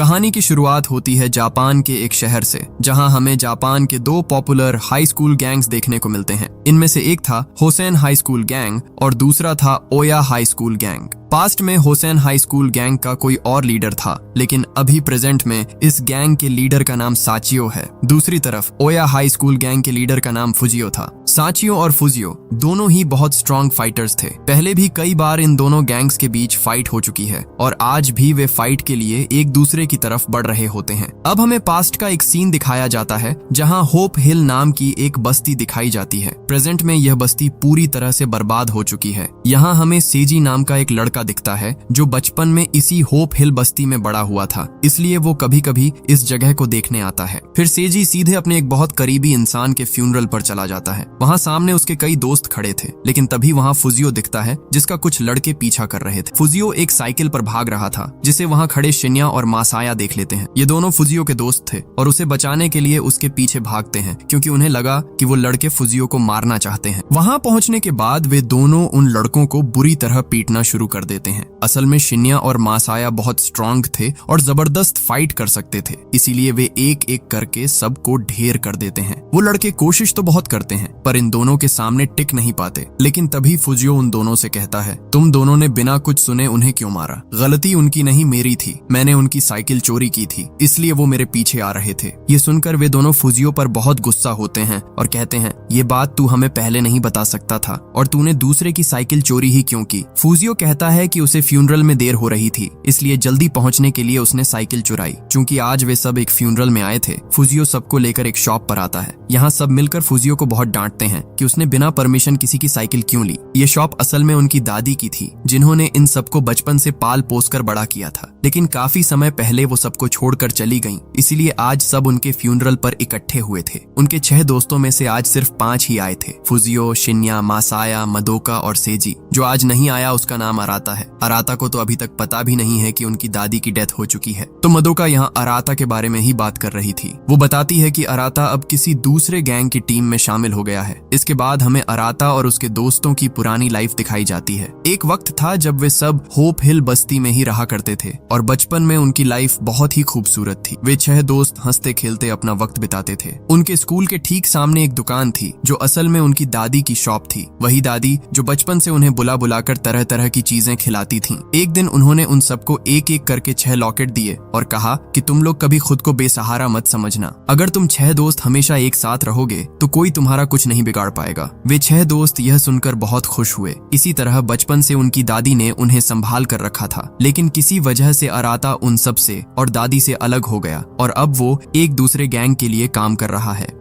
कहानी की शुरुआत होती है जापान के एक शहर से, जहां हमें जापान के दो पॉपुलर हाई स्कूल गैंग्स देखने को मिलते हैं। इनमें से एक था होसेन हाई स्कूल गैंग और दूसरा था ओया हाई स्कूल गैंग। पास्ट में होसेन हाई स्कूल गैंग का कोई और लीडर था, लेकिन अभी प्रेजेंट में इस गैंग के लीडर का नाम साचियो है। दूसरी तरफ ओया हाई स्कूल गैंग के लीडर का नाम फुजियो था। साचियो और फुजियो दोनों ही बहुत स्ट्रॉन्ग फाइटर्स थे। पहले भी कई बार इन दोनों गैंग्स के बीच फाइट हो चुकी है और आज भी वे फाइट के लिए एक दूसरे की तरफ बढ़ रहे होते हैं। अब हमें पास्ट का एक सीन दिखाया जाता है जहां होप हिल नाम की एक बस्ती दिखाई जाती है। प्रेजेंट में यह बस्ती पूरी तरह से बर्बाद हो चुकी है। यहाँ हमें सेजी नाम का एक लड़का दिखता है जो बचपन में इसी होप हिल बस्ती में बड़ा हुआ था, इसलिए वो कभी कभी इस जगह को देखने आता है। फिर सेजी सीधे अपने एक बहुत करीबी इंसान के फ्यूनरल पर चला जाता है। वहाँ सामने उसके कई दोस्त खड़े थे, लेकिन तभी वहाँ फुजियो दिखता है जिसका कुछ लड़के पीछा कर रहे थे। फुजियो एक साइकिल पर भाग रहा था, जिसे वहाँ खड़े शिन्या और मासाया देख लेते हैं। ये दोनों फुजियो के दोस्त थे और उसे बचाने के लिए उसके पीछे भागते हैं, क्योंकि उन्हें लगा कि वो लड़के फुजियो को मारना चाहते हैं। वहाँ पहुँचने के बाद वे दोनों उन लड़कों को बुरी तरह पीटना शुरू कर देते हैं। असल में शिन्या और मासाया बहुत स्ट्रांग थे और जबरदस्त फाइट कर सकते थे, इसीलिए वे एक एक करके सबको ढेर कर देते हैं। वो लड़के कोशिश तो बहुत करते हैं, पर इन दोनों के सामने टिक नहीं पाते। लेकिन तभी फुजियो उन दोनों से कहता है, तुम दोनों ने बिना कुछ सुने उन्हें क्यों मारा? गलती उनकी नहीं मेरी थी। मैंने उनकी साइकिल चोरी की थी, इसलिए वो मेरे पीछे आ रहे थे। ये सुनकर वे दोनों फुजियो पर बहुत गुस्सा होते हैं और कहते हैं, ये बात तू हमें पहले नहीं बता सकता था, और तूने दूसरे की साइकिल चोरी ही क्यों की? फुजियो कहता है कि उसे फ्यूनरल में देर हो रही थी, इसलिए जल्दी पहुंचने के लिए उसने साइकिल चुराई। चूंकि आज वे सब एक फ्यूनरल में आए थे, फुजियो सबको लेकर एक शॉप पर आता है। यहाँ सब मिलकर फुजियो को बहुत डांटते हैं कि उसने बिना परमिशन किसी की साइकिल क्यों ली। ये शॉप असल में उनकी दादी की थी, जिन्होंने इन सबको बचपन से पाल पोस कर बड़ा किया था, लेकिन काफी समय पहले वो सबको छोड़कर चली गईं, इसलिए आज सब उनके फ्यूनरल पर इकट्ठे हुए थे। उनके 6 दोस्तों में से आज सिर्फ 5 ही आए थे, फुजियो, शिन्या, मासाया, मदोका और सेजी। जो आज नहीं आया उसका नाम अराता है। अराता को तो अभी तक पता भी नहीं है कि उनकी दादी की डेथ हो चुकी है। तो मदोका यहाँ अराता के बारे में ही बात कर रही थी। वो बताती है कि अराता अब किसी दूसरे गैंग की टीम में शामिल हो गया है। इसके बाद हमें अराता और उसके दोस्तों की पुरानी लाइफ दिखाई जाती है। एक वक्त था जब वे सब होप हिल बस्ती में ही रहा करते थे और बचपन में उनकी लाइफ बहुत ही खूबसूरत थी। वे 6 दोस्त हंसते खेलते अपना वक्त बिताते थे। उनके स्कूल के ठीक सामने एक दुकान थी जो असल में उनकी दादी की शॉप थी। वही दादी जो बचपन से उन्हें बुला बुलाकर तरह तरह की चीजें खिलाती थीं। एक दिन उन्होंने उन सबको एक एक करके 6 लॉकेट दिए और कहा कि तुम लोग कभी खुद को बेसहारा मत समझना। अगर तुम 6 दोस्त हमेशा एक साथ रहोगे तो कोई तुम्हारा कुछ नहीं बिगाड़ पाएगा। वे 6 दोस्त यह सुनकर बहुत खुश हुए। इसी तरह बचपन से उनकी दादी ने उन्हें संभाल कर रखा था, लेकिन किसी वजह से अराता उन सब से और दादी से अलग हो गया और अब वो एक दूसरे गैंग के लिए काम कर रहा है।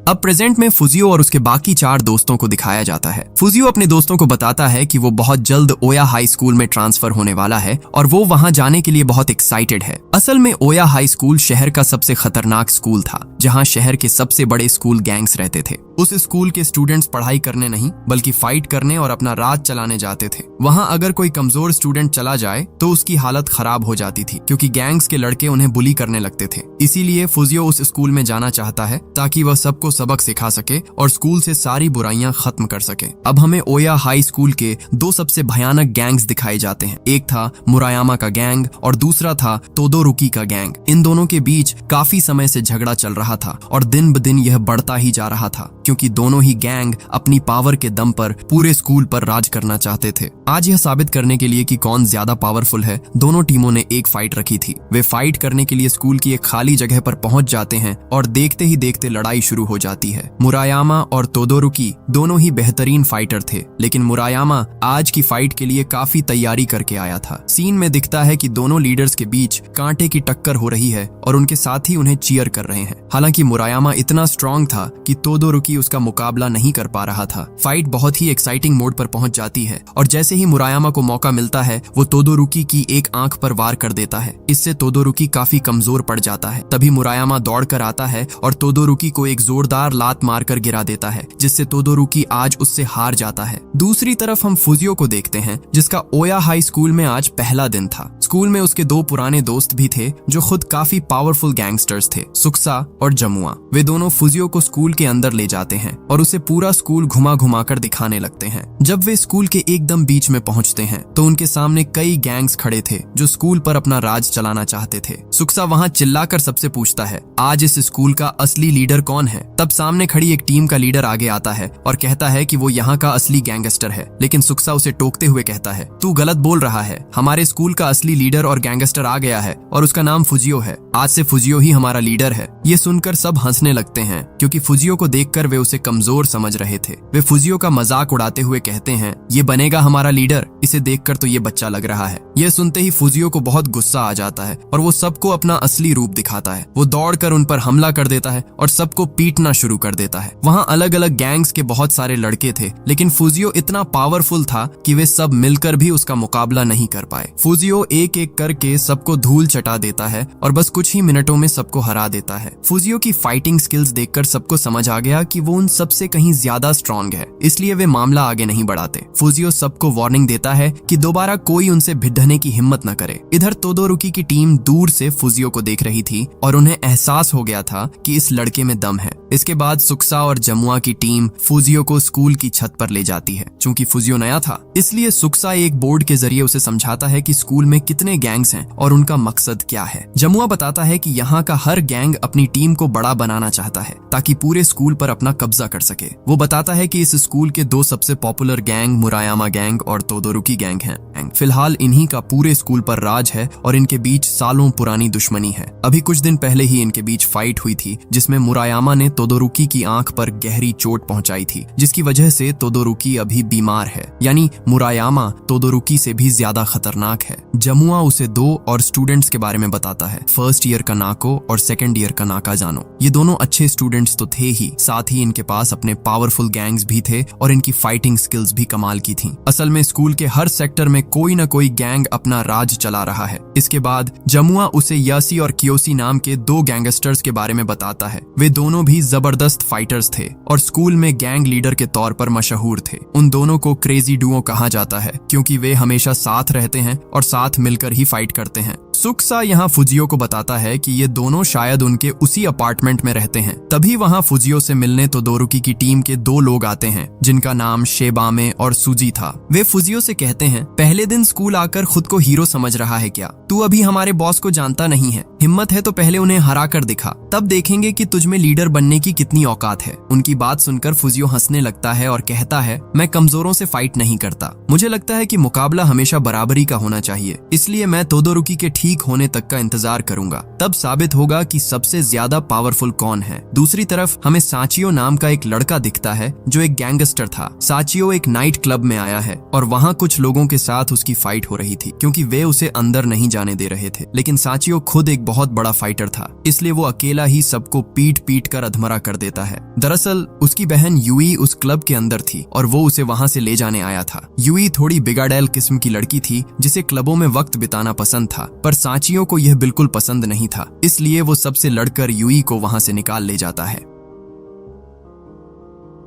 अब प्रेजेंट में फुजियो और उसके बाकी 4 दोस्तों को दिखाया जाता है। फुजियो अपने दोस्तों को बताता है कि वो बहुत जल्द ओया हाई स्कूल में ट्रांसफर होने वाला है और वो वहां जाने के लिए बहुत एक्साइटेड है। असल में ओया हाई स्कूल शहर का सबसे खतरनाक स्कूल था, जहां शहर के सबसे बड़े स्कूल गैंग्स रहते थे। उस स्कूल के स्टूडेंट्स पढ़ाई करने नहीं बल्कि फाइट करने और अपना राज चलाने जाते थे। वहां अगर कोई कमजोर स्टूडेंट चला जाए तो उसकी हालत खराब हो जाती थी, क्योंकि गैंग्स के लड़के उन्हें बुली करने लगते थे। इसीलिए फुजियो उस स्कूल में जाना चाहता है ताकि वह सबको सबक सिखा सके और स्कूल से सारी बुराइयां खत्म कर सके। अब हमें ओया हाई स्कूल के 2 सबसे भयानक गैंग्स दिखाए जाते हैं। एक था मुरायामा का गैंग और दूसरा था तोदोरुकी का गैंग। इन दोनों के बीच काफी समय से झगड़ा चल रहा था और दिन ब दिन यह बढ़ता ही जा रहा था, क्योंकि दोनों ही गैंग अपनी पावर के दम पर पूरे स्कूल पर राज करना चाहते थे। आज यह साबित करने के लिए कि कौन ज्यादा पावरफुल है, दोनों टीमों ने एक फाइट रखी थी। वे फाइट करने के लिए स्कूल की एक खाली जगह पर पहुंच जाते हैं और देखते ही देखते लड़ाई शुरू हो जाती है। मुरायामा और तोदोरुकी दोनों ही बेहतरीन फाइटर थे, लेकिन मुरायामा आज की फाइट के लिए काफी तैयारी करके आया था। सीन में दिखता है कि दोनों लीडर्स के बीच कांटे की टक्कर हो रही है और उनके साथी उन्हें चीयर कर रहे हैं। हालांकि मुरायामा इतना स्ट्रांग था कि तोदोरुकी उसका मुकाबला नहीं कर पा रहा था। फाइट बहुत ही एक्साइटिंग मोड पर पहुंच जाती है और जैसे ही मुरायामा को मौका मिलता है वो तोदोरुकी की एक आंख पर वार कर देता है। इससे तोदोरुकी काफी कमजोर पड़ जाता है। तभी मुरायामा दौड़ कर आता है और तोदोरुकी को एक जोरदार लात मारकर गिरा देता है, जिससे तोदोरुकी आज उससे हार जाता है। दूसरी तरफ हम फुजियो को देखते हैं, जिसका ओया हाई स्कूल में आज पहला दिन था। स्कूल में उसके 2 पुराने दोस्त भी थे जो खुद काफी पावरफुल गैंगस्टर्स थे, सुक्सा और जमुआ। वे दोनों फुजियो को स्कूल के अंदर ले जाते आते हैं और उसे पूरा स्कूल घुमा घुमा कर दिखाने लगते हैं। जब वे स्कूल के एकदम बीच में पहुंचते हैं तो उनके सामने कई गैंग्स खड़े थे जो स्कूल पर अपना राज चलाना चाहते थे। सुक्सा वहां चिल्लाकर सबसे पूछता है, आज इस स्कूल का असली लीडर कौन है? तब सामने खड़ी एक टीम का लीडर आगे आता है और कहता है कि वो यहाँ का असली गैंगस्टर है, लेकिन सुक्सा उसे टोकते हुए कहता है, तू गलत बोल रहा है। हमारे स्कूल का असली लीडर और गैंगस्टर आ गया है और उसका नाम फुजियो है। आज से फुजियो ही हमारा लीडर है। ये सुनकर सब हंसने लगते हैं क्योंकि फुजियो को देखकर वे उसे कमजोर समझ रहे थे। वे फुजियो का मजाक उड़ाते हुए कहते हैं, ये बनेगा हमारा लीडर, इसे देखकर तो ये बच्चा लग रहा है। यह सुनते ही फुजियो को बहुत गुस्सा आ जाता है और वो सबको अपना असली रूप दिखाता है। वो दौड़कर उन पर हमला कर देता है और सबको पीटना शुरू कर देता है। वहाँ अलग अलग गैंग्स के बहुत सारे लड़के थे, लेकिन फुजियो इतना पावरफुल था कि वे सब मिलकर भी उसका मुकाबला नहीं कर पाए। फुजियो एक एक करके सबको धूल चटा देता है और बस कुछ ही मिनटों में सबको हरा देता है। फुजियो की फाइटिंग स्किल्स देखकर सबको समझ आ गया कि वो उन सबसे कहीं ज्यादा स्ट्रॉन्ग है, इसलिए वे मामला आगे नहीं बढ़ाते। फुजियो सबको वार्निंग देता है कि दोबारा कोई उनसे भिड़ने की हिम्मत न करे। इधर तोदोरुकी की टीम दूर से फुजियो को देख रही थी और उन्हें एहसास हो गया था कि इस लड़के में दम है। इसके बाद सुक्सा और जमुआ की टीम फुजियो को स्कूल की छत पर ले जाती है। चूंकि फुजियो नया था, इसलिए सुक्सा एक बोर्ड के जरिए उसे समझाता है कि स्कूल में कितने गैंग्स हैं और उनका मकसद क्या है। जमुआ बताता है कि यहाँ का हर गैंग अपनी टीम को बड़ा बनाना चाहता है ताकि पूरे स्कूल पर अपना कब्जा कर सके। वो बताता है कि इस स्कूल के दो सबसे पॉपुलर गैंग मुरायामा गैंग और तोदोरुकी गैंग हैं। फिलहाल इन्हीं का पूरे स्कूल पर राज है और इनके बीच सालों पुरानी दुश्मनी है। अभी कुछ दिन पहले ही इनके बीच फाइट हुई थी जिसमें मुरायामा ने तोदोरुकी की आंख पर गहरी चोट पहुंचाई थी, जिसकी वजह से तोदोरुकी अभी बीमार है। यानी मुरायामा तोदोरुकी से भी ज्यादा खतरनाक है। जमुआ उसे दो और स्टूडेंट्स के बारे में बताता है, फर्स्ट ईयर का नाको और सेकंड ईयर का नाकाजानो। ये दोनों अच्छे स्टूडेंट्स तो थे ही, साथ ही इनके पास अपने पावरफुल गैंग्स भी थे और इनकी फाइटिंग स्किल्स भी कमाल की थी। असल में स्कूल के हर सेक्टर में कोई न कोई गैंग अपना राज चला रहा है। इसके बाद जमुआ उसे यासी और कियोसी नाम के दो गैंगस्टर्स के बारे में बताता है। वे दोनों भी जबरदस्त फाइटर्स थे और स्कूल में गैंग लीडर के तौर पर मशहूर थे। उन दोनों को क्रेजी डुओ कहा जाता है क्योंकि वे हमेशा साथ रहते हैं और साथ मिलकर ही फाइट करते हैं। सुक्सा यहाँ फुजियो को बताता है कि ये दोनों शायद उनके उसी अपार्टमेंट में रहते हैं। तभी वहाँ फुजियो से मिलने तोदोरुकी की टीम के दो लोग आते हैं जिनका नाम शेबामे और सुजी था। वे फुजियो से कहते हैं, पहले दिन स्कूल आकर खुद को हीरो समझ रहा है क्या? तू अभी हमारे बॉस को जानता नहीं है। हिम्मत है तो पहले उन्हें हरा कर दिखा, तब देखेंगे कि तुझमें लीडर बनने की कितनी औकात है। उनकी बात सुनकर फुजियो हंसने लगता है और कहता है, मैं कमजोरों से फाइट नहीं करता। मुझे लगता है कि मुकाबला हमेशा बराबरी का होना चाहिए, इसलिए मैं तोदोरुकी के ठीक होने तक का इंतजार करूंगा। तब साबित होगा कि सबसे ज्यादा पावरफुल कौन है। दूसरी तरफ हमें साचियो नाम का एक लड़का दिखता है जो एक गैंगस्टर था। साचियो एक नाइट क्लब में आया है और वहाँ कुछ लोगों के साथ उसकी फाइट हो रही थी क्योंकि वे उसे अंदर नहीं जाने दे रहे थे। लेकिन साचियो खुद एक बहुत बड़ा फाइटर था, इसलिए वो अकेला ही सबको पीट पीट कर अधमरा कर देता है। दरअसल उसकी बहन यूई उस क्लब के अंदर थी और वो उसे वहाँ से ले जाने आया था। यूई थोड़ी बिगाड़ैल किस्म की लड़की थी जिसे क्लबों में वक्त बिताना पसंद था, पर साचियो को यह बिल्कुल पसंद नहीं था, इसलिए वो सबसे लड़कर यूई को वहाँ से निकाल ले जाता है।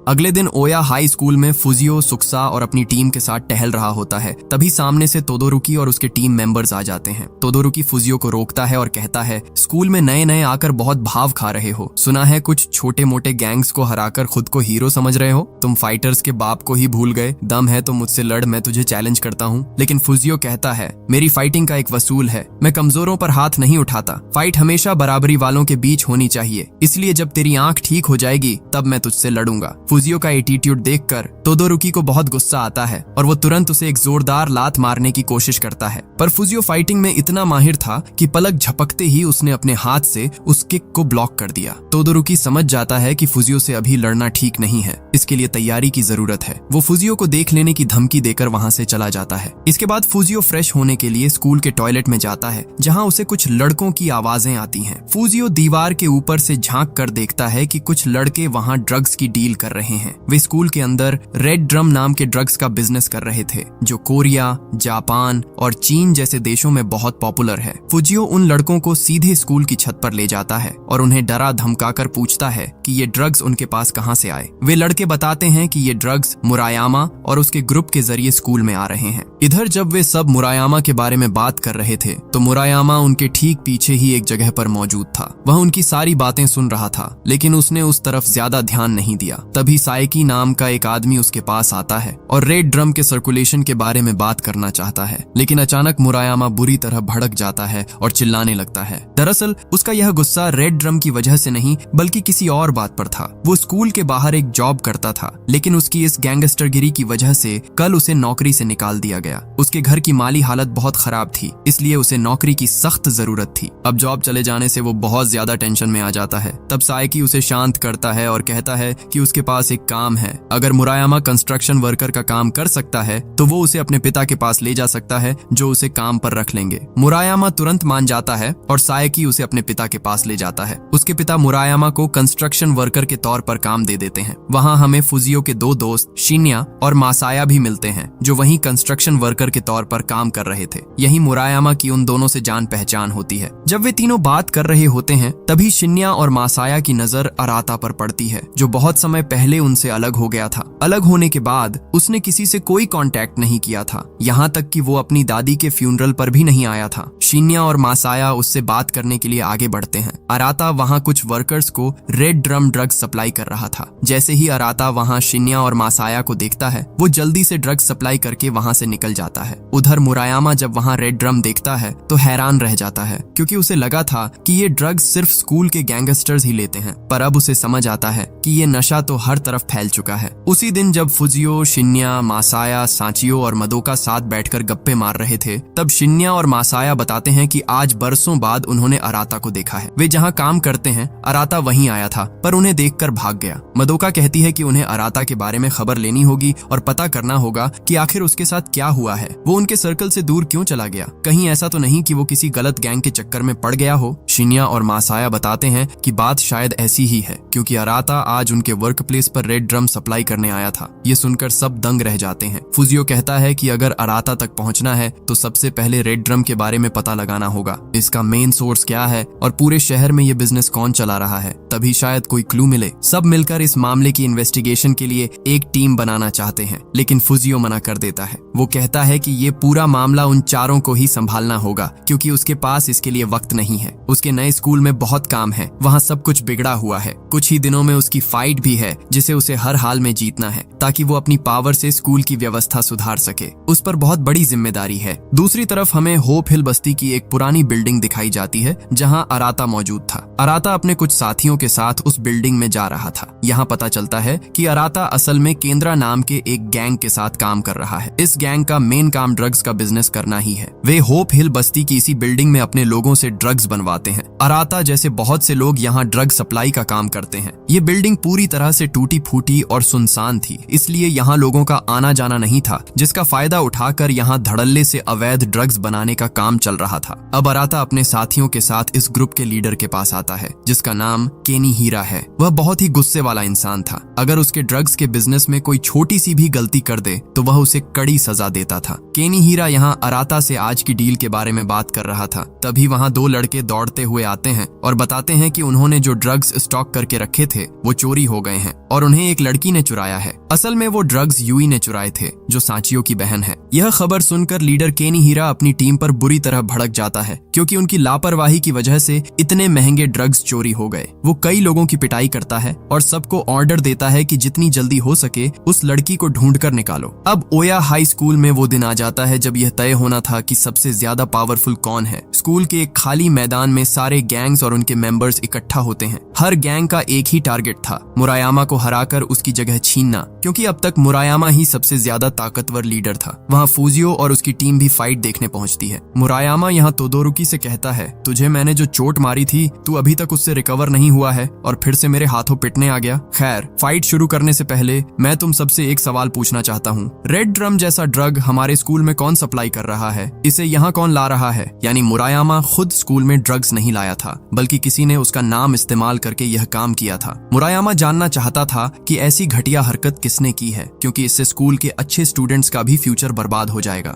अगले दिन ओया हाई स्कूल में फुजियो सुक्सा और अपनी टीम के साथ टहल रहा होता है। तभी सामने से तोदोरुकी और उसके टीम मेंबर्स आ जाते हैं। तोदोरुकी फुजियो को रोकता है और कहता है, स्कूल में नए नए आकर बहुत भाव खा रहे हो। सुना है कुछ छोटे मोटे गैंग्स को हराकर खुद को हीरो समझ रहे हो। तुम फाइटर्स के बाप को ही भूल गए। दम है तो मुझसे लड़, मैं तुझे चैलेंज करता हूँ। लेकिन फुजियो कहता है, मेरी फाइटिंग का एक वसूल है, मैं कमजोरों पर हाथ नहीं उठाता। फाइट हमेशा बराबरी वालों के बीच होनी चाहिए, इसलिए जब तेरी आंख ठीक हो जाएगी तब मैं तुझसे लड़ूंगा। फुजियो का एटीट्यूड देखकर तोदोरुकी को बहुत गुस्सा आता है और वो तुरंत उसे एक जोरदार लात मारने की कोशिश करता है, पर फुजियो फाइटिंग में इतना माहिर था कि पलक झपकते ही उसने अपने हाथ से उस किक को ब्लॉक कर दिया। तोदोरुकी समझ जाता है कि फुजियो से अभी लड़ना ठीक नहीं है, इसके लिए तैयारी की जरूरत है। वो फुजियो को देख लेने की धमकी देकर वहाँ से चला जाता है। इसके बाद फुजियो फ्रेश होने के लिए स्कूल के टॉयलेट में जाता है जहाँ उसे कुछ लड़कों की आवाजें आती हैं। फुजियो दीवार के ऊपर से झांक कर देखता है कि कुछ लड़के वहाँ ड्रग्स की डील कर रहे रहे हैं। वे स्कूल के अंदर रेड ड्रम नाम के ड्रग्स का बिजनेस कर रहे थे, जो कोरिया, जापान और चीन जैसे देशों में बहुत पॉपुलर है। फुजियो उन लड़कों को सीधे स्कूल की छत पर ले जाता है और उन्हें डरा धमकाकर पूछता है कि ये ड्रग्स उनके पास कहां से आए। वे लड़के बताते हैं कि ये ड्रग्स मुरायामा और उसके ग्रुप के जरिए स्कूल में आ रहे हैं। इधर जब वे सब मुरायामा के बारे में बात कर रहे थे तो मुरायामा उनके ठीक पीछे ही एक जगह पर मौजूद था। वह उनकी सारी बातें सुन रहा था, लेकिन उसने उस तरफ ज्यादा ध्यान नहीं दिया। तभी साइकी नाम का एक आदमी उसके पास आता है और रेड ड्रम के सर्कुलेशन के बारे में बात करना चाहता है, लेकिन अचानक मुरायामा बुरी तरह भड़क जाता है और चिल्लाने लगता है। दरअसल उसका यह गुस्सा रेड ड्रम की वजह से नहीं बल्कि किसी और बात पर था। वो स्कूल के बाहर एक जॉब करता था, लेकिन उसकी इस गैंगस्टरगिरी की वजह से कल उसे नौकरी से निकाल दिया गया। उसके घर की माली हालत बहुत खराब थी, इसलिए उसे नौकरी की सख्त जरूरत थी। अब जॉब चले जाने से वो बहुत ज्यादा टेंशन में आ जाता है। तब साइकी उसे शांत करता है और कहता है कि उसके पास एक काम है। अगर मुरायामा कंस्ट्रक्शन वर्कर का काम कर सकता है तो वो उसे अपने पिता के पास ले जा सकता है, जो उसे काम पर रख लेंगे। मुरायामा तुरंत मान जाता है और साइकी उसे अपने पिता के पास ले जाता है। उसके पिता मुरायामा को कंस्ट्रक्शन वर्कर के तौर पर काम दे देते हैं। वहाँ हमें फुजियो के दो दोस्त शिन्या और मासाया भी मिलते हैं, जो वहीं कंस्ट्रक्शन वर्कर के तौर पर काम कर रहे थे। यही मुरायामा की उन दोनों से जान पहचान होती है। जब वे तीनों बात कर रहे होते हैं तभी शिन्या और मासाया की नजर अराता पर पड़ती है, जो बहुत समय पहले उनसे अलग हो गया था। अलग होने के बाद उसने किसी से कोई कांटेक्ट नहीं किया था, यहाँ तक कि वो अपनी दादी के फ्यूनरल पर भी नहीं आया था। शिन्या और मासाया उससे बात करने के लिए आगे बढ़ते हैं। अराता वहाँ कुछ वर्कर्स को रेड ड्रम ड्रग्स सप्लाई कर रहा था। जैसे ही अराता वहाँ शिन्या और मासाया को देखता है, वो जल्दी से ड्रग्स सप्लाई करके वहाँ से निकल जाता है। उधर मुरायामा जब वहाँ रेड ड्रम देखता है तो हैरान रह जाता है, क्योंकि उसे लगा था कि ये ड्रग्स सिर्फ स्कूल के गैंगस्टर्स ही लेते हैं, पर अब उसे समझ आता है कि ये नशा तो हर तरफ फैल चुका है। उसी दिन जब फुजियो, शिन्या, मासाया, सांचियो और मदोका साथ बैठकर गप्पे मार रहे थे, तब शिन्या और मासाया बताते हैं कि आज बरसों बाद उन्होंने अराता को देखा है। वे जहाँ काम करते हैं अराता वहीं आया था, पर उन्हें देखकर भाग गया। मदोका कहती है कि उन्हें अराता के बारे में खबर लेनी होगी और पता करना होगा कि आखिर उसके साथ क्या हुआ है। वो उनके सर्कल से दूर क्यों चला गया? कहीं ऐसा तो नहीं कि वो किसी गलत गैंग के चक्कर में पड़ गया हो? शिन्या और मासाया बताते हैं कि बात शायद ऐसी ही है, क्योंकि अराता आज उनके वर्क प्लेस पर रेड ड्रम सप्लाई करने आया था। ये सुनकर सब दंग रह जाते हैं। फुजियो कहता है कि अगर अराता तक पहुंचना है तो सबसे पहले रेड ड्रम के बारे में पता लगाना होगा, इसका मेन सोर्स क्या है और पूरे शहर में ये बिजनेस कौन चला रहा है, तभी शायद कोई क्लू मिले। सब मिलकर इस मामले की इन्वेस्टिगेशन के लिए एक टीम बनाना चाहते हैं, लेकिन फुजियो मना कर देता है। वो कहता है कि ये पूरा मामला उन चारों को ही संभालना होगा, क्योंकि उसके पास इसके लिए वक्त नहीं है। उसके नए स्कूल में बहुत काम है, वहाँ सब कुछ बिगड़ा हुआ है। कुछ ही दिनों में उसकी फाइट भी है, जिसे उसे हर हाल में जीतना है, ताकि वो अपनी पावर से स्कूल की व्यवस्था सुधार सके। उस पर बहुत बड़ी जिम्मेदारी है। दूसरी तरफ हमें होप हिल बस्ती की एक पुरानी बिल्डिंग दिखाई जाती है, जहाँ अराता मौजूद था। अराता अपने कुछ साथियों के साथ उस बिल्डिंग में जा रहा था। यहाँ पता चलता है कि अराता असल में केंद्रा नाम के एक गैंग के साथ काम कर रहा है। इस गैंग का मेन काम ड्रग्स का बिजनेस करना ही है। वे होप हिल बस्ती की इसी बिल्डिंग में अपने लोगों से ड्रग्स बनवाते हैं। अराता जैसे बहुत से लोग यहाँ ड्रग सप्लाई का काम करते हैं। ये बिल्डिंग पूरी तरह से टूटी फूटी और सुनसान थी, इसलिए यहाँ लोगों का आना जाना नहीं था, जिसका फायदा उठाकर यहाँ धड़ल्ले से अवैध ड्रग्स बनाने का काम चल रहा था। अब अराता अपने साथियों के साथ इस ग्रुप के लीडर के पास आता है, जिसका नाम केनी हीरा है। वह बहुत ही गुस्से वाला इंसान था। अगर उसके ड्रग्स के बिजनेस में कोई छोटी सी भी गलती कर दे तो वह उसे कड़ी सजा देता था। केनी हीरा यहाँ अराता से आज की डील के बारे में बात कर रहा था। तभी वहाँ दो लड़के दौड़ते हुए आते हैं और बताते हैं कि उन्होंने जो ड्रग्स स्टॉक करके रखे थे वो चोरी हो गए हैं और उन्हें एक लड़की ने चुराया है। असल में वो ड्रग्स यूई ने चुराए थे, जो सांचियो की बहन है। यह खबर सुनकर लीडर केनी हीरा अपनी टीम पर बुरी तरह भड़क जाता है, क्योंकि उनकी लापरवाही की वजह से इतने महंगे ड्रग्स चोरी हो गए। वो कई लोगों की पिटाई करता है और सबको ऑर्डर देता है कि जितनी जल्दी हो सके उस लड़की को ढूंढ कर निकालो। अब ओया हाई स्कूल में वो दिन आ जाता है जब यह तय होना था कि सबसे ज्यादा पावरफुल कौन है। स्कूल के एक खाली मैदान में सारे गैंग्स और उनके मेंबर्स इकट्ठा होते हैं। हर गैंग का एक ही टारगेट था, मुरायामा को हराकर उसकी जगह छीनना, क्योंकि अब तक मुरायामा ही सबसे ज्यादा ताकतवर लीडर था। वहाँ फुजियो और उसकी टीम भी फाइट देखने पहुंचती है। मुरायामा यहाँ तोदोरुकी से कहता है, तुझे मैंने जो चोट मारी थी तू अभी तक उससे रिकवर नहीं हुआ है और फिर से मेरे हाथों पिटने आ गया। खैर, फाइट शुरू करने से पहले मैं तुम सबसे एक सवाल पूछना चाहता हूँ। रेड ड्रम जैसा ड्रग हमारे स्कूल में कौन सप्लाई कर रहा है? इसे यहाँ कौन ला रहा है? यानी मुरायामा खुद स्कूल में ड्रग्स नहीं लाया था, बल्कि किसी ने उसका नाम इस्तेमाल करके यह काम किया था। मुरायामा जानना चाहता था कि ऐसी घटिया हरकत किसने की है, क्योंकि इससे स्कूल के अच्छे स्टूडेंट्स का भी फ्यूचर बर्बाद हो जाएगा।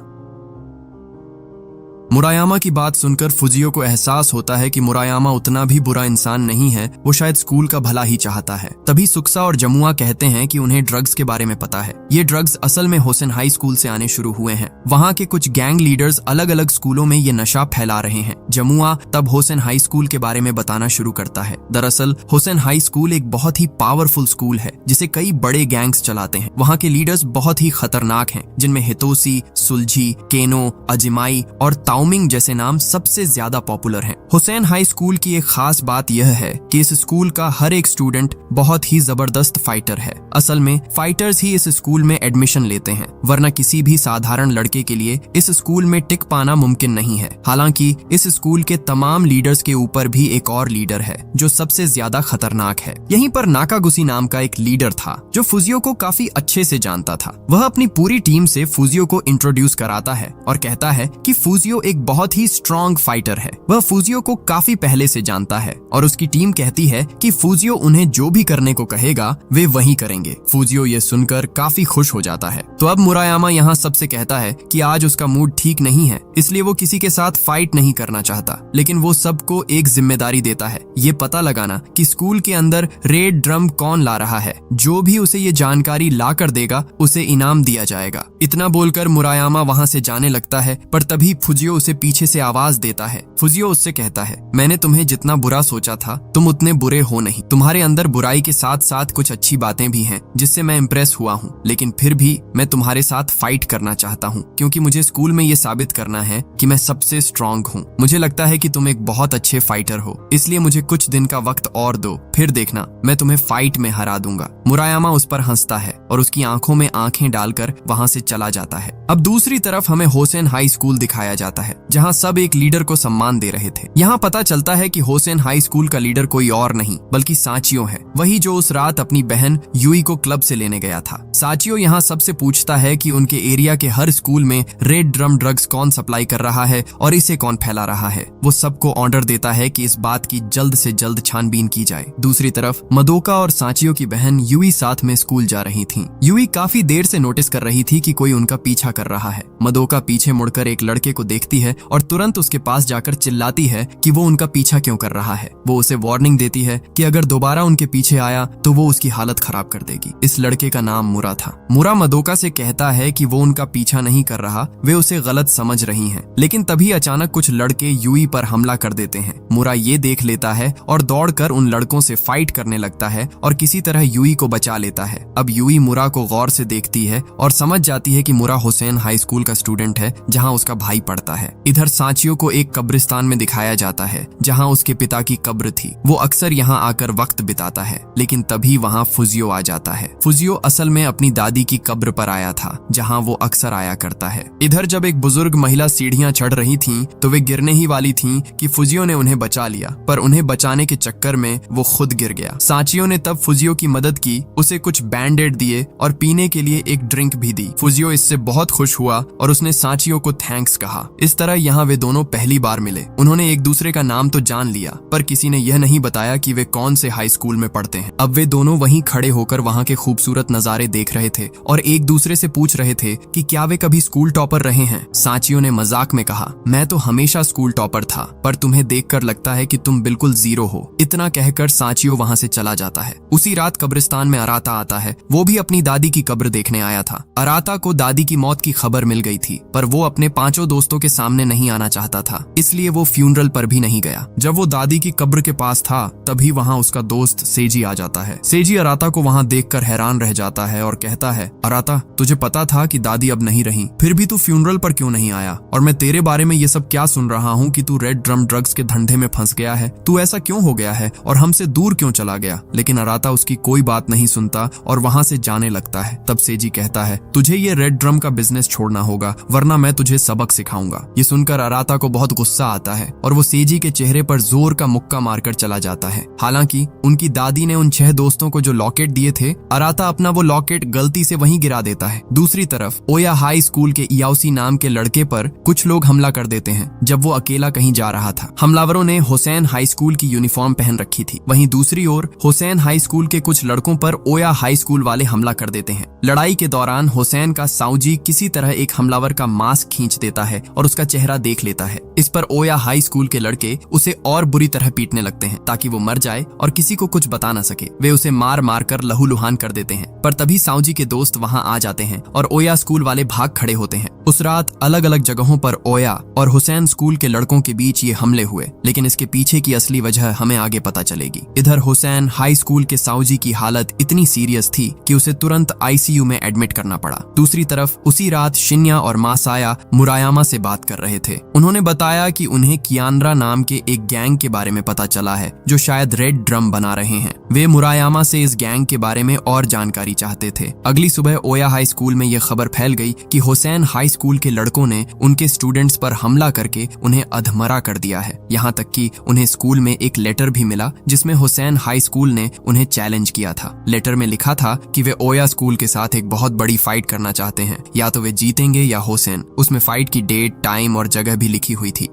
मुरायामा की बात सुनकर फुजियो को एहसास होता है कि मुरायामा उतना भी बुरा इंसान नहीं है, वो शायद स्कूल का भला ही चाहता है। तभी सुक्सा और जमुआ कहते हैं कि उन्हें ड्रग्स के बारे में पता है। ये ड्रग्स असल में होसेन हाई स्कूल से आने शुरू हुए हैं। वहाँ के कुछ गैंग लीडर्स अलग अलग स्कूलों में ये नशा फैला रहे हैं। जमुआ तब होसेन हाई स्कूल के बारे में बताना शुरू करता है। दरअसल होसेन हाई स्कूल एक बहुत ही पावरफुल स्कूल है जिसे कई बड़े गैंग्स चलाते हैं। वहाँ के लीडर्स बहुत ही खतरनाक हैं, जिनमें हितोसी, सुलझी, केनो, अजिमाई और ताओमिंग जैसे नाम सबसे ज्यादा पॉपुलर हैं। होसेन हाई स्कूल की एक खास बात यह है कि इस स्कूल का हर एक स्टूडेंट बहुत ही जबरदस्त फाइटर है। असल में फाइटर्स ही इस स्कूल में एडमिशन लेते हैं, वरना किसी भी साधारण लड़के के लिए इस स्कूल में टिक पाना मुमकिन नहीं है। हालांकि इस स्कूल के तमाम लीडर्स के ऊपर भी एक और लीडर है जो सबसे ज्यादा खतरनाक है। यहीं पर नाकागुसी नाम का एक लीडर था जो फुजियो को काफी अच्छे से जानता था। वह अपनी पूरी टीम से फुजियो को इंट्रोड्यूस कराता है और कहता है कि फुजियो एक बहुत ही स्ट्रॉन्ग फाइटर है। वह फुजियो को काफी पहले से जानता है और उसकी टीम कहती है कि फुजियो उन्हें जो भी करने को कहेगा वे वही करेंगे। फुजियो ये सुनकर काफी खुश हो जाता है। तो अब मुरायामा यहाँ सबसे कहता है कि आज उसका मूड ठीक नहीं है, इसलिए वो किसी के साथ फाइट नहीं करना चाहता, लेकिन वो सबको एक जिम्मेदारी देता है, ये पता लगाना कि स्कूल के अंदर रेड ड्रम कौन ला रहा है। जो भी उसे ये जानकारी ला कर देगा उसे इनाम दिया जाएगा। इतना बोलकर मुरायामा वहाँ से जाने लगता है, पर तभी फुजियो उसे पीछे से आवाज देता है। फुजियो उससे कहता है, मैंने तुम्हें जितना बुरा सोचा था तुम उतने बुरे हो नहीं। तुम्हारे अंदर बुराई के साथ साथ कुछ अच्छी बातें भी हैं जिससे मैं इम्प्रेस हुआ हूँ, लेकिन फिर भी मैं तुम्हारे साथ फाइट करना चाहता हूँ, क्योंकि मुझे स्कूल में ये साबित करना है कि मैं सबसे स्ट्रॉन्ग हूँ। मुझे लगता है कि तुम एक बहुत अच्छे फाइटर हो, इसलिए मुझे कुछ दिन का वक्त और दो, फिर देखना मैं तुम्हें फाइट में हरा दूंगा। मुरायामा उस पर हंसता है और उसकी आंखों में आंखें डालकर वहाँ से चला जाता है। अब दूसरी तरफ हमें होसेन हाई स्कूल दिखाया जाता है, जहाँ सब एक लीडर को सम्मान दे रहे थे। यहाँ पता चलता है कि होसेन हाई स्कूल का लीडर कोई और नहीं बल्कि साचियो है, वही जो उस रात अपनी बहन यूई को क्लब से लेने गया था। साचियो यहाँ सबसे पूछता है कि उनके एरिया के हर स्कूल में रेड ड्रम ड्रग्स कौन सप्लाई कर रहा है और इसे कौन फैला रहा है। वो सबको ऑर्डर देता है कि इस बात की जल्द से जल्द छानबीन की जाए। दूसरी तरफ मदोका और साचियो की बहन यूई साथ में स्कूल जा रही थी। यूई काफी देर से नोटिस कर रही थी कि कोई उनका पीछा कर रहा है। मदोका पीछे मुड़कर एक लड़के को देखती है और तुरंत उसके पास जाकर चिल्लाती है कि वो उनका पीछा क्यों कर रहा है। वो उसे वार्निंग देती है कि अगर दोबारा उनके पीछे आया तो वो उसकी हालत खराब कर देगी। इस लड़के का नाम मुरा था। मुरा मदोका से कहता है कि वो उनका पीछा नहीं कर रहा, वे उसे गलत समझ रही हैं। लेकिन तभी अचानक कुछ लड़के यूई पर हमला कर देते हैं। मुरा ये देख लेता है और दौड़कर उन लड़कों से फाइट करने लगता है और किसी तरह यूई को बचा लेता है। अब यूई मुरा को गौर से देखती है और समझ जाती है कि मुरा होसेन हाई स्कूल का स्टूडेंट है जहाँ उसका भाई पढ़ता है। इधर साचियो को एक कब्रिस्तान में दिखाया जाता है जहाँ उसके पिता की कब्र थी। वो अक्सर यहाँ आकर वक्त बिताता है, लेकिन तभी वहाँ फुजियो आ जाता है। फुजियो असल में अपनी दादी की कब्र पर आया था जहाँ वो अक्सर आया करता है। इधर जब एक बुजुर्ग महिला सीढ़ियाँ चढ़ रही थीं, तो वे गिरने ही वाली थीं कि फुजियो ने उन्हें बचा लिया, पर उन्हें बचाने के चक्कर में वो खुद गिर गया। साचियो ने तब फुजियो की मदद की, उसे कुछ बैंडेड दिए और पीने के लिए एक ड्रिंक भी दी। फुजियो इससे बहुत खुश हुआ और उसने साचियो को थैंक्स कहा। इस तरह यहाँ वे दोनों पहली बार मिले। उन्होंने एक दूसरे का नाम तो जान लिया, पर किसी ने यह नहीं बताया कि वे कौन से हाई स्कूल में पढ़ते हैं। अब वे दोनों वहीं खड़े होकर वहाँ के खूबसूरत नजारे देख रहे थे और एक दूसरे से पूछ रहे थे कि क्या वे कभी स्कूल टॉपर रहे हैं। साचियो ने मजाक में कहा, मैं तो हमेशा स्कूल टॉपर था, पर तुम्हें देखकर लगता है कि तुम बिल्कुल जीरो हो। इतना कहकर साचियो वहाँ से चला जाता है। उसी रात कब्रिस्तान में अराता आता है। वो भी अपनी दादी की कब्र देखने आया था। अराता को दादी की मौत की खबर मिल गई थी, पर वो अपने 5 दोस्तों के सामने नहीं आना चाहता था, इसलिए वो फ्यूनरल पर भी नहीं गया। जब वो दादी की कब्र के पास था, तभी वहाँ उसका दोस्त सेजी आ जाता है। सेजी अराता को वहाँ देखकर हैरान रह जाता है और कहता है, अराता, तुझे पता था कि दादी अब नहीं रही, फिर भी तू फ्यूनरल पर क्यों नहीं आया? और मैं तेरे बारे में ये सब क्या सुन रहा हूँ कि तू रेड ड्रम ड्रग्स के धंधे में फंस गया है। तू ऐसा क्यों हो गया है और हमसे दूर क्यों चला गया? लेकिन अराता उसकी कोई बात नहीं सुनता और वहाँ से जाने लगता है। तब सेजी कहता है, तुझे ये रेड ड्रम का बिजनेस छोड़ना होगा, वरना मैं तुझे सबक सिखाऊंगा। ये सुनकर अराता को बहुत गुस्सा आता है और वो सेजी के चेहरे पर जोर का मुक्का मारकर चला जाता है। हालांकि उनकी दादी ने उन 6 दोस्तों को जो लॉकेट दिए थे, अराता अपना वो लॉकेट गलती से वहीं गिरा देता है। दूसरी तरफ ओया हाई स्कूल के इयाओसी नाम के लड़के पर कुछ लोग हमला कर देते हैं जब वो अकेला कहीं जा रहा था। हमलावरों ने हुसैन हाई स्कूल की यूनिफॉर्म पहन रखी थी। वहीं दूसरी ओर हुसैन हाई स्कूल के कुछ लड़कों पर ओया हाई स्कूल वाले हमला कर देते हैं। लड़ाई के दौरान हुसैन का साउजी किसी तरह एक हमलावर का मास्क खींच देता है और उसका चेहरा देख लेता है। इस पर ओया हाई स्कूल के लड़के उसे और बुरी तरह पीटने लगते हैं ताकि वो मर जाए और किसी को कुछ बता न सके। वे उसे मार मार कर लहूलुहान कर देते हैं, पर तभी साउजी के दोस्त वहां आ जाते हैं और ओया स्कूल वाले भाग खड़े होते हैं। उस रात अलग अलग जगहों पर ओया और हुसैन स्कूल के लड़कों के बीच ये हमले हुए, लेकिन इसके पीछे की असली वजह हमें आगे पता चलेगी। इधर हुसैन हाई स्कूल के साउजी की हालत इतनी सीरियस थी कि उसे तुरंत आईसीयू में एडमिट करना पड़ा। दूसरी तरफ उसी रात शिन्या और मासाया मुरायामा से बात कर रहे थे। उन्होंने बताया कि उन्हें कियानरा नाम के एक गैंग के बारे में पता चला है जो शायद रेड ड्रम बना रहे हैं। वे मुरायामा से इस गैंग के बारे में और जानकारी चाहते थे। अगली सुबह ओया हाई स्कूल में यह खबर फैल गई कि हुसैन हाई स्कूल के लड़कों ने उनके स्टूडेंट्स पर हमला करके उन्हें अधमरा कर दिया है। यहाँ तक कि उन्हें स्कूल में एक लेटर भी मिला जिसमें हुसैन हाई स्कूल ने उन्हें चैलेंज किया था। लेटर में लिखा था कि वे ओया स्कूल के साथ एक बहुत बड़ी फाइट करना चाहते हैं, या तो वे जीतेंगे या हुसैन। उसमें फाइट की डेट, टाइम और जगह भी लिखी हुई थी।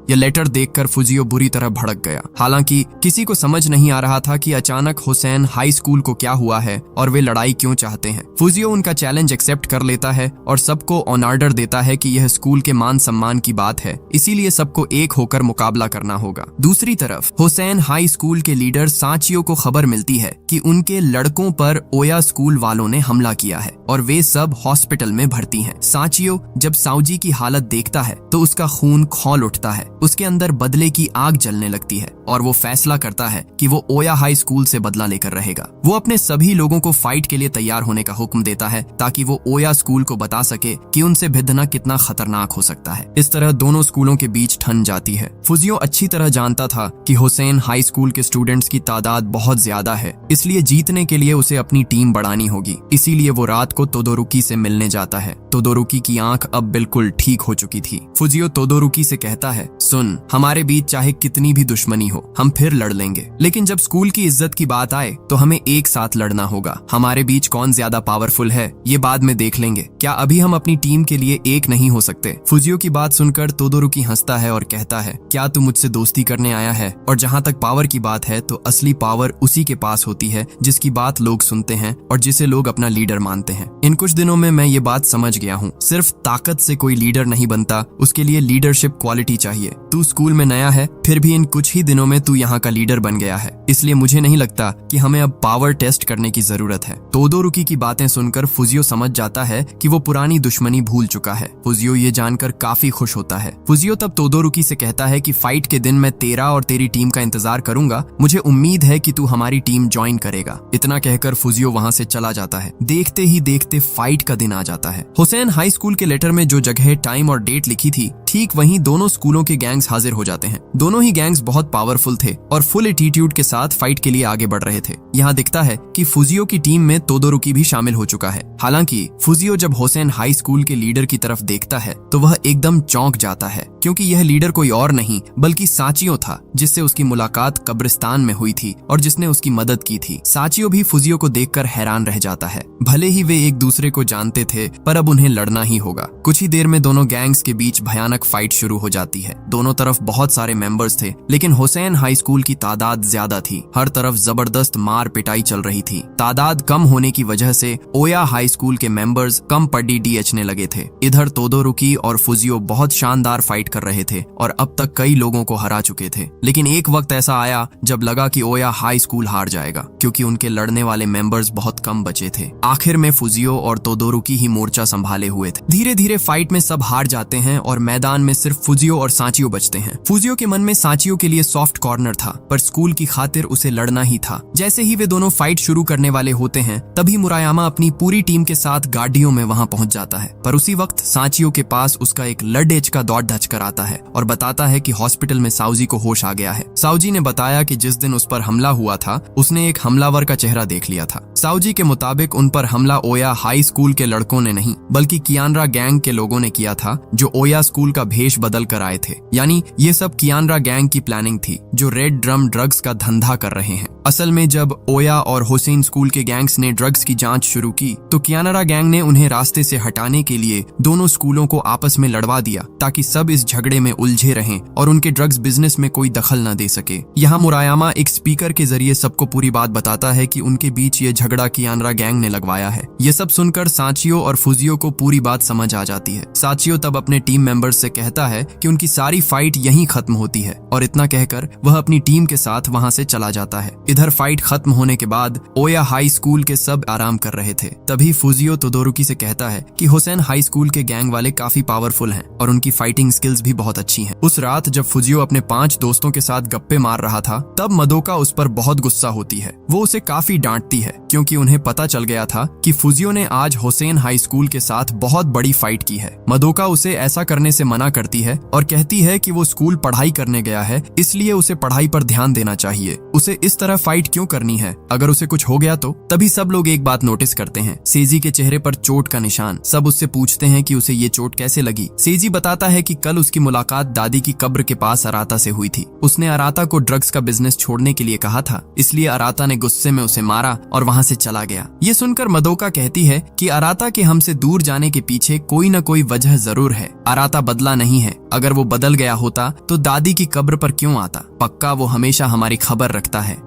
यह लेटर देखकर फुजियो बुरी तरह भड़क गया। हालांकि किसी को समझ नहीं आ रहा था कि अचानक हुसैन हाई स्कूल को क्या हुआ है और वे लड़ाई क्यों चाहते हैं। फुजियो उनका चैलेंज एक्सेप्ट कर लेता है और सबको ऑन ऑर्डर देता है कि यह स्कूल के मान सम्मान की बात है, इसीलिए सबको एक होकर मुकाबला करना होगा। दूसरी तरफ हुसैन हाई स्कूल के लीडर साचियो को खबर मिलती है कि उनके लड़कों पर ओया स्कूल वालों ने हमला किया है और वे सब हॉस्पिटल में भर्ती हैं। साचियो जब साउजी की हालत देखता है तो उसका खून खौल उठता है। उसके अंदर बदले की आग जलने लगती है और वो फैसला करता है कि वो ओया हाई स्कूल से बदला लेकर रहेगा। वो अपने सभी लोगों को फाइट के लिए तैयार होने का हुक्म देता है ताकि वो ओया स्कूल को बता सके कि उनसे भिड़ना कितना खतरनाक हो सकता है। इस तरह दोनों स्कूलों के बीच ठन जाती है। फुजियो अच्छी तरह जानता था कि हुसैन हाई स्कूल के स्टूडेंट्स की तादाद बहुत ज्यादा है, इसलिए जीतने के लिए उसे अपनी टीम बढ़ानी होगी। इसीलिए वो रात को तोदोरुकी से मिलने जाता है। तोदोरुकी की आंख अब बिल्कुल ठीक हो चुकी थी। फुजियो तोदोरुकी से कहता है, सुन, हमारे बीच चाहे कितनी भी दुश्मनी हो, हम फिर लड़ लेंगे, लेकिन जब स्कूल की इज्जत की बात आए तो हमें एक साथ लड़ना होगा। हमारे बीच कौन ज्यादा पावरफुल है ये बाद में देख लेंगे। क्या अभी हम अपनी टीम के लिए एक नहीं हो सकते? फुजियो की बात सुनकर तोदोरुकी हंसता है और कहता है, क्या तू मुझसे दोस्ती करने आया है? और जहाँ तक पावर की बात है तो असली पावर उसी के पास होती है जिसकी बात लोग सुनते हैं और जिसे लोग अपना लीडर मानते हैं। इन कुछ दिनों में मैं ये बात समझ गया हूँ, सिर्फ ताकत से कोई लीडर नहीं बनता, उसके लिए लीडरशिप क्वालिटी चाहिए। तू स्कूल में नया है, फिर भी इन कुछ ही दिनों में तू यहाँ का लीडर बन गया है, इसलिए मुझे नहीं लगता कि हमें अब पावर टेस्ट करने की जरूरत है। तोदोरुकी की बातें सुनकर फुजियो समझ जाता है कि वो पुरानी दुश्मनी भूल चुका है। फुजियो ये जानकर काफी खुश होता है। फुजियो तब तोदोरुकी से कहता है कि फाइट के दिन मैं तेरा और तेरी टीम का इंतजार करूंगा, मुझे उम्मीद है कि तू हमारी टीम ज्वाइन करेगा। इतना कहकर फुजियो वहाँ से चला जाता है। देखते ही देखते फाइट का दिन आ जाता है। हुसैन हाई स्कूल के लेटर में जो जगह, टाइम और डेट लिखी थी, ठीक वहीं दोनों स्कूलों के गैंग्स हाजिर हो जाते हैं। दोनों ही गैंग्स बहुत पावरफुल थे और फुल एटीट्यूड के साथ फाइट के लिए आगे बढ़ रहे थे। यहाँ दिखता है कि फुजियो की टीम में तोदोरुकी भी शामिल हो चुका है। हालांकि फुजियो जब हुसैन हाई स्कूल के लीडर की तरफ देखता है तो वह एकदम चौंक जाता है, क्योंकि यह लीडर कोई और नहीं बल्कि साचियो था, जिससे उसकी मुलाकात कब्रिस्तान में हुई थी और जिसने उसकी मदद की थी। साचियो भी फुजियो को देखकर हैरान रह जाता है। भले ही वे एक दूसरे को जानते थे, पर अब उन्हें लड़ना ही होगा। कुछ ही देर में दोनों गैंग्स के बीच भयानक फाइट शुरू हो जाती है। दोनों तरफ बहुत सारे मेंबर्स थे, लेकिन हुसैन हाई स्कूल की तादाद ज्यादा थी। हर तरफ जबरदस्त मार पिटाई चल रही थी। तादाद कम होने की वजह से ओया हाई स्कूल के मेंबर्स कम पड्डी डीएचने लगे थे। इधर तोदोरुकी और फुजियो बहुत शानदार फाइट कर रहे थे और अब तक कई लोगों को हरा चुके थे। लेकिन एक वक्त ऐसा आया जब लगा कि ओया हाई स्कूल हार जाएगा, क्योंकि उनके लड़ने वाले मेंबर्स बहुत कम बचे थे। आखिर में फुजियो और तोदोरुकी ही मोर्चा संभाले हुए थे। धीरे धीरे फाइट में सब हार जाते हैं और मैदान में सिर्फ फुजियो और साचियो बचते हैं। फुजियो के मन में में सांचियो के लिए सॉफ्ट कॉर्नर था, पर स्कूल की खातिर उसे लड़ना ही था। जैसे ही वे दोनों फाइट शुरू करने वाले होते हैं, तभी मुरायामा अपनी पूरी टीम के साथ गाड़ियों में वहां पहुंच जाता है। पर उसी वक्त सांचियो के पास उसका एक लडेज का दौड़ धच कर आता है और बताता है कि हॉस्पिटल में साउजी को होश आ गया है। साउजी ने बताया कि जिस दिन उस पर हमला हुआ था, उसने एक हमलावर का चेहरा देख लिया था। साउजी के मुताबिक उन पर हमला ओया हाई स्कूल के लड़कों ने नहीं, बल्कि कियानरा गैंग के लोगों ने किया था, जो ओया स्कूल का भेष बदल कर आए थे। यानी ये सब कियानरा गैंग की प्लानिंग थी, जो रेड ड्रम ड्रग्स का धंधा कर रहे हैं। असल में जब ओया और हुसैन स्कूल के गैंग्स ने ड्रग्स की जांच शुरू की, तो कियानरा गैंग ने उन्हें रास्ते से हटाने के लिए दोनों स्कूलों को आपस में लड़वा दिया, ताकि सब इस झगड़े में उलझे रहें और उनके ड्रग्स बिजनेस में कोई दखल न दे सके। यहाँ मुरायामा एक स्पीकर के जरिए सबको पूरी बात बताता है कि उनके बीच ये झगड़ा कियानरा गैंग ने लगवाया है। ये सब सुनकर सांचियो और फुजियो को पूरी बात समझ आ जाती है। सांचियो तब अपने टीम मेंबर्स से कहता है कि उनकी सारी फाइट यहीं खत्म होती है, और इतना कहकर वह अपनी टीम के साथ वहां से चला जाता है। इधर फाइट खत्म होने के बाद ओया हाई स्कूल के सब आराम कर रहे थे। तभी फुजियो तोदोरुकी से कहता है कि हुसैन हाई स्कूल के गैंग वाले काफी पावरफुल हैं और उनकी फाइटिंग स्किल्स भी बहुत अच्छी हैं। उस रात जब फुजियो अपने 5 दोस्तों के साथ गप्पे मार रहा था, तब मदोका उस पर बहुत गुस्सा होती है। वो उसे काफी डांटती है, क्योंकि उन्हें पता चल गया था कि फुजियो ने आज हुसैन हाई स्कूल के साथ बहुत बड़ी फाइट की है। मदोका उसे ऐसा करने से मना करती है और कहती है कि वो स्कूल पढ़ाई करने गया है, इसलिए उसे पढ़ाई पर ध्यान देना चाहिए। उसे इस तरह फाइट क्यों करनी है? अगर उसे कुछ हो गया तो? तभी सब लोग एक बात नोटिस करते हैं, सेजी के चेहरे पर चोट का निशान। सब उससे पूछते हैं कि उसे ये चोट कैसे लगी। सेजी बताता है कि कल उसकी मुलाकात दादी की कब्र के पास अराता से हुई थी। उसने अराता को ड्रग्स का बिजनेस छोड़ने के लिए कहा था, इसलिए अराता ने गुस्से में उसे मारा और वहां से चला गया। ये सुनकर मदोका कहती है कि अराता के हमसे दूर जाने के पीछे कोई न कोई वजह जरूर है। अराता बदला नहीं है, अगर वो बदल गया होता तो दादी की कब्र पर क्यों आता? पक्का वो हमेशा हमारी खबर रखता है।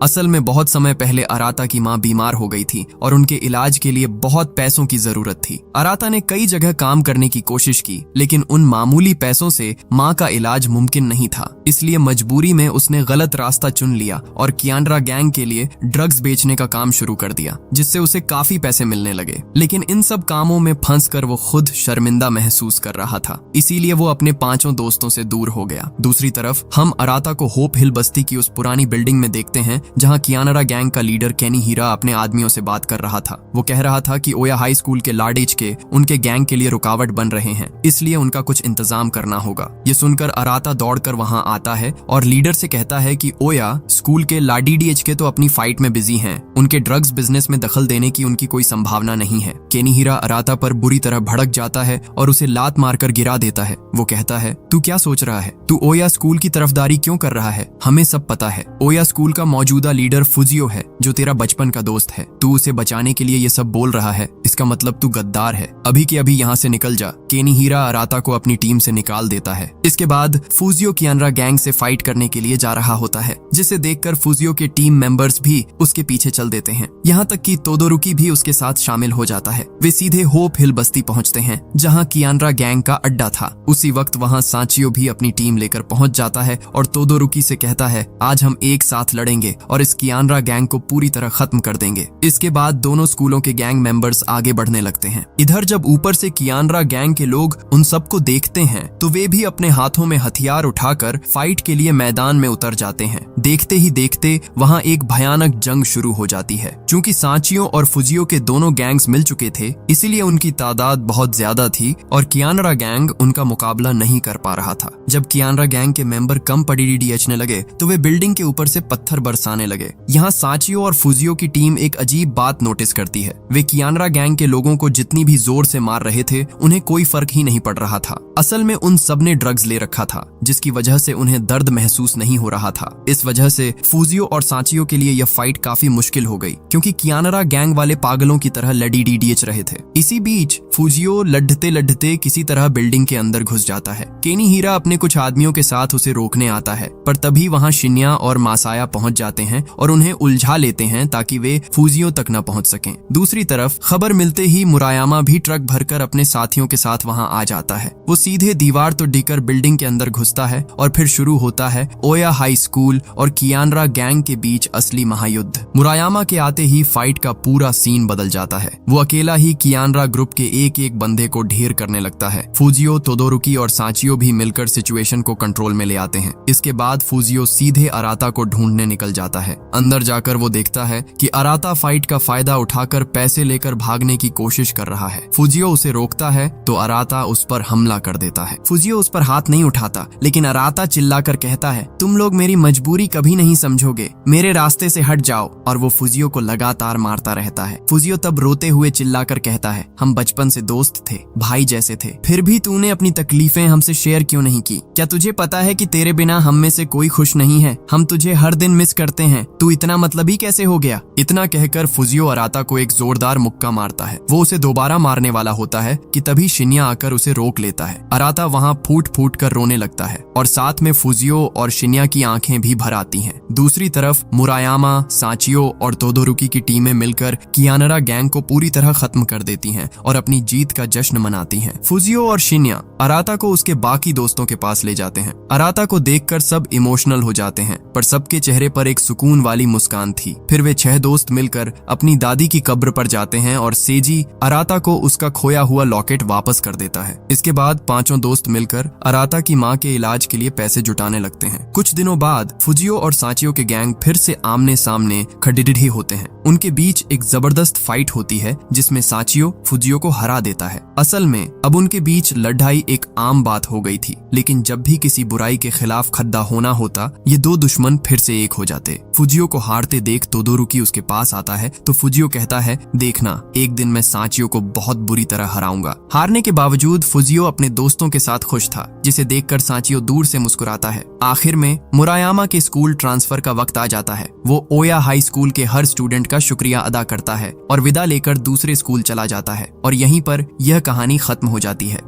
असल में बहुत समय पहले अराता की माँ बीमार हो गई थी और उनके इलाज के लिए बहुत पैसों की जरूरत थी। अराता ने कई जगह काम करने की कोशिश की, लेकिन उन मामूली पैसों से माँ का इलाज मुमकिन नहीं था। इसलिए मजबूरी में उसने गलत रास्ता चुन लिया और कियानरा गैंग के लिए ड्रग्स बेचने का काम शुरू कर दिया, जिससे उसे काफी पैसे मिलने लगे। लेकिन इन सब कामों में फंसकर वो खुद शर्मिंदा महसूस कर रहा था, इसीलिए वो अपने 5 दोस्तों से दूर हो गया। दूसरी तरफ हम अराता को होप हिल बस्ती की उस पुरानी बिल्डिंग में देखते हैं, जहां कियानरा गैंग का लीडर केनी हीरा अपने आदमियों से बात कर रहा था। वो कह रहा था कि ओया हाई स्कूल के लाडेज के उनके गैंग के लिए रुकावट बन रहे हैं, इसलिए उनका कुछ इंतजाम करना होगा। ये सुनकर अराता दौड़कर वहां आता है और लीडर से कहता है कि ओया स्कूल के लाडीडीएच के तो अपनी फाइट में बिजी हैं, उनके ड्रग्स बिजनेस में दखल देने की उनकी कोई संभावना नहीं है। केनी हीरा अराता पर बुरी तरह भड़क जाता है और उसे लात मारकर गिरा देता है। वो कहता है, तू क्या सोच रहा है? तू ओया स्कूल की तरफदारी क्यों कर रहा है? हमें सब पता है। ओया स्कूल का मौजूदा लीडर फुजियो है, जो तेरा बचपन का दोस्त है। तू उसे बचाने के लिए ये सब बोल रहा है, इसका मतलब तू गद्दार है। अभी के अभी यहाँ से निकल जा। केनी हीरा अराता को अपनी टीम से निकाल देता है। इसके बाद फुजियो कियानरा गैंग से फाइट करने के लिए जा रहा होता है, जिसे देखकर फुजियो के टीम मेंबर्स भी उसके पीछे चल देते हैं। यहाँ तक कि तोदोरुकी भी उसके साथ शामिल हो जाता है। वे सीधे होप हिल बस्ती पहुंचते हैं, जहाँ कियानरा गैंग का अड्डा था। उसी वक्त वहाँ सांचियो भी अपनी टीम लेकर पहुंच जाता है और तोदोरुकी से कहता है, आज हम एक साथ लड़ेंगे और इस कियानरा गैंग को पूरी तरह खत्म कर देंगे। इसके बाद दोनों स्कूलों के गैंग मेंबर्स आगे बढ़ने लगते हैं। इधर जब ऊपर से कियानरा गैंग के लोग उन सबको देखते हैं, तो वे भी अपने हाथों में हथियार उठाकर फाइट के लिए मैदान में उतर जाते हैं। देखते ही देखते वहां एक भयानक जंग शुरू हो जाती है। चूंकि सांचियो और फुजियो के दोनों गैंग्स मिल चुके थे, इसीलिए उनकी तादाद बहुत ज्यादा थी और कियानरा गैंग उनका मुकाबला नहीं कर पा रहा था। जब कियानरा गैंग के मेंबर कम पड़ीडीएचने लगे, तो वे बिल्डिंग के ऊपर से पत्थर बरसाने लगे। यहाँ सांचियो और फुजियो की टीम एक अजीब बात नोटिस करती है। वे कियानरा गैंग के लोगों को जितनी भी जोर से मार रहे थे, उन्हें कोई फर्क ही नहीं पड़ रहा था। असल में उन सब ने ड्रग्स ले रखा था, जिसकी वजह से उन्हें दर्द महसूस नहीं हो रहा था। इस वजह से फुजियो और सांचियो के लिए यह फाइट काफी मुश्किल हो गई, क्योंकि कियानरा गैंग वाले पागलों की तरह लडीडीएच रहे थे। इसी बीच फुजियो लढ़ते लढ़ते किसी तरह बिल्डिंग के अंदर घुस जाता है। केनी हीरा अपने कुछ आदमियों के साथ उसे रोकने आता है, पर तभी वहां शिन्या और मासाया पहुंच जाते हैं और उन्हें उलझा लेते हैं ताकि वे फूजियो तक न पहुंच सकें। दूसरी तरफ खबर मिलते ही मुरायामा भी ट्रक भरकर अपने साथियों के साथ वहां आ जाता है। वो सीधे दीवार तो डिकर बिल्डिंग के अंदर घुसता है और फिर शुरू होता है ओया हाई स्कूल और कियानरा गैंग के बीच असली महायुद्ध। मुरायामा के आते ही फाइट का पूरा सीन बदल जाता है। वो अकेला ही कियानरा ग्रुप के एक एक बंदे को ढेर करने लगता है। फूजियो, तोदोरुकी और सांचियो भी मिलकर सिचुएशन को कंट्रोल में ले आते हैं। इसके बाद फूजियो सीधे अराता को ढूंढने निकल जाता है। अंदर जाकर वो देखता है कि अराता फाइट का फायदा उठाकर पैसे लेकर भागने की कोशिश कर रहा है। फूजियो उसे रोकता है तो अराता उस पर हमला कर देता है। फूजियो उस पर हाथ नहीं उठाता, लेकिन अराता चिल्लाकर कहता है, तुम लोग मेरी मजबूरी कभी नहीं समझोगे, मेरे रास्ते से हट जाओ। और वो फूजियो को लगातार मारता रहता है। फूजियो तब रोते हुए चिल्लाकर कहता है, हम बचपन से दोस्त थे, भाई जैसे थे, फिर भी तूने अपनी तकलीफें हमसे शेयर क्यों नहीं की? क्या तुझे पता है कि तेरे बिना हम में से कोई खुश नहीं है? हम तुझे हर दिन मिस करते हैं, तू इतना मतलबी कैसे हो गया? इतना कहकर फूजियो अराता को एक जोरदार मुक्का मारता है। वो उसे दोबारा मारने वाला होता है कि तभी शिन्या आकर उसे रोक लेता है। अराता वहां फूट फूट कर रोने लगता है और साथ में फूजियो और शिन्या की आंखें भी भर आती हैं। दूसरी तरफ मुरायामा, सांचियो और तोदोरुकी की टीमें मिलकर कियानरा गैंग को पूरी तरह खत्म कर देती हैं और अपनी जीत का जश्न मनाती हैं। फूजियो और शिन्या अराता को उसके बाकी दोस्तों के पास ले जाते हैं। अराता को देखकर सब इमोशनल हो जाते हैं, पर सबके चेहरे पर एक सुकून वाली मुस्कान थी। फिर वे 6 दोस्त मिलकर अपनी दादी की कब्र पर जाते हैं और सेजी अराता को उसका खोया हुआ लॉकेट वापस कर देता है। इसके बाद 5 दोस्त मिलकर अराता की माँ के इलाज के लिए पैसे जुटाने लगते हैं। कुछ दिनों बाद फूजियो और सांचियो के गैंग फिर से आमने सामने खड़िडढ़ी होते हैं। उनके बीच एक जबरदस्त फाइट होती है जिसमें सांचियो फूजियो को हरा देता है। असल में अब उनके बीच लड़ाई एक आम बात हो गई थी, लेकिन जब भी किसी बुराई के खिलाफ खड्डा होना होता, ये 2 दुश्मन फिर से एक हो जाते। फूजियो को हारते देख तोदोरुकी उसके पास आता है तो फूजियो कहता है, देखना, एक दिन मैं सांचियो को बहुत बुरी तरह हराऊंगा। हारने के बावजूद फूजियो अपने दोस्तों के साथ खुश था, जिसे देखकर सांचियो दूर से मुस्कुराता है। आखिर में मुरायामा के स्कूल ट्रांसफर का वक्त आ जाता है। वो ओया हाई स्कूल के हर स्टूडेंट का शुक्रिया अदा करता है और विदा लेकर दूसरे स्कूल चला जाता है और यहीं पर यह कहानी खत्म हो जाती है।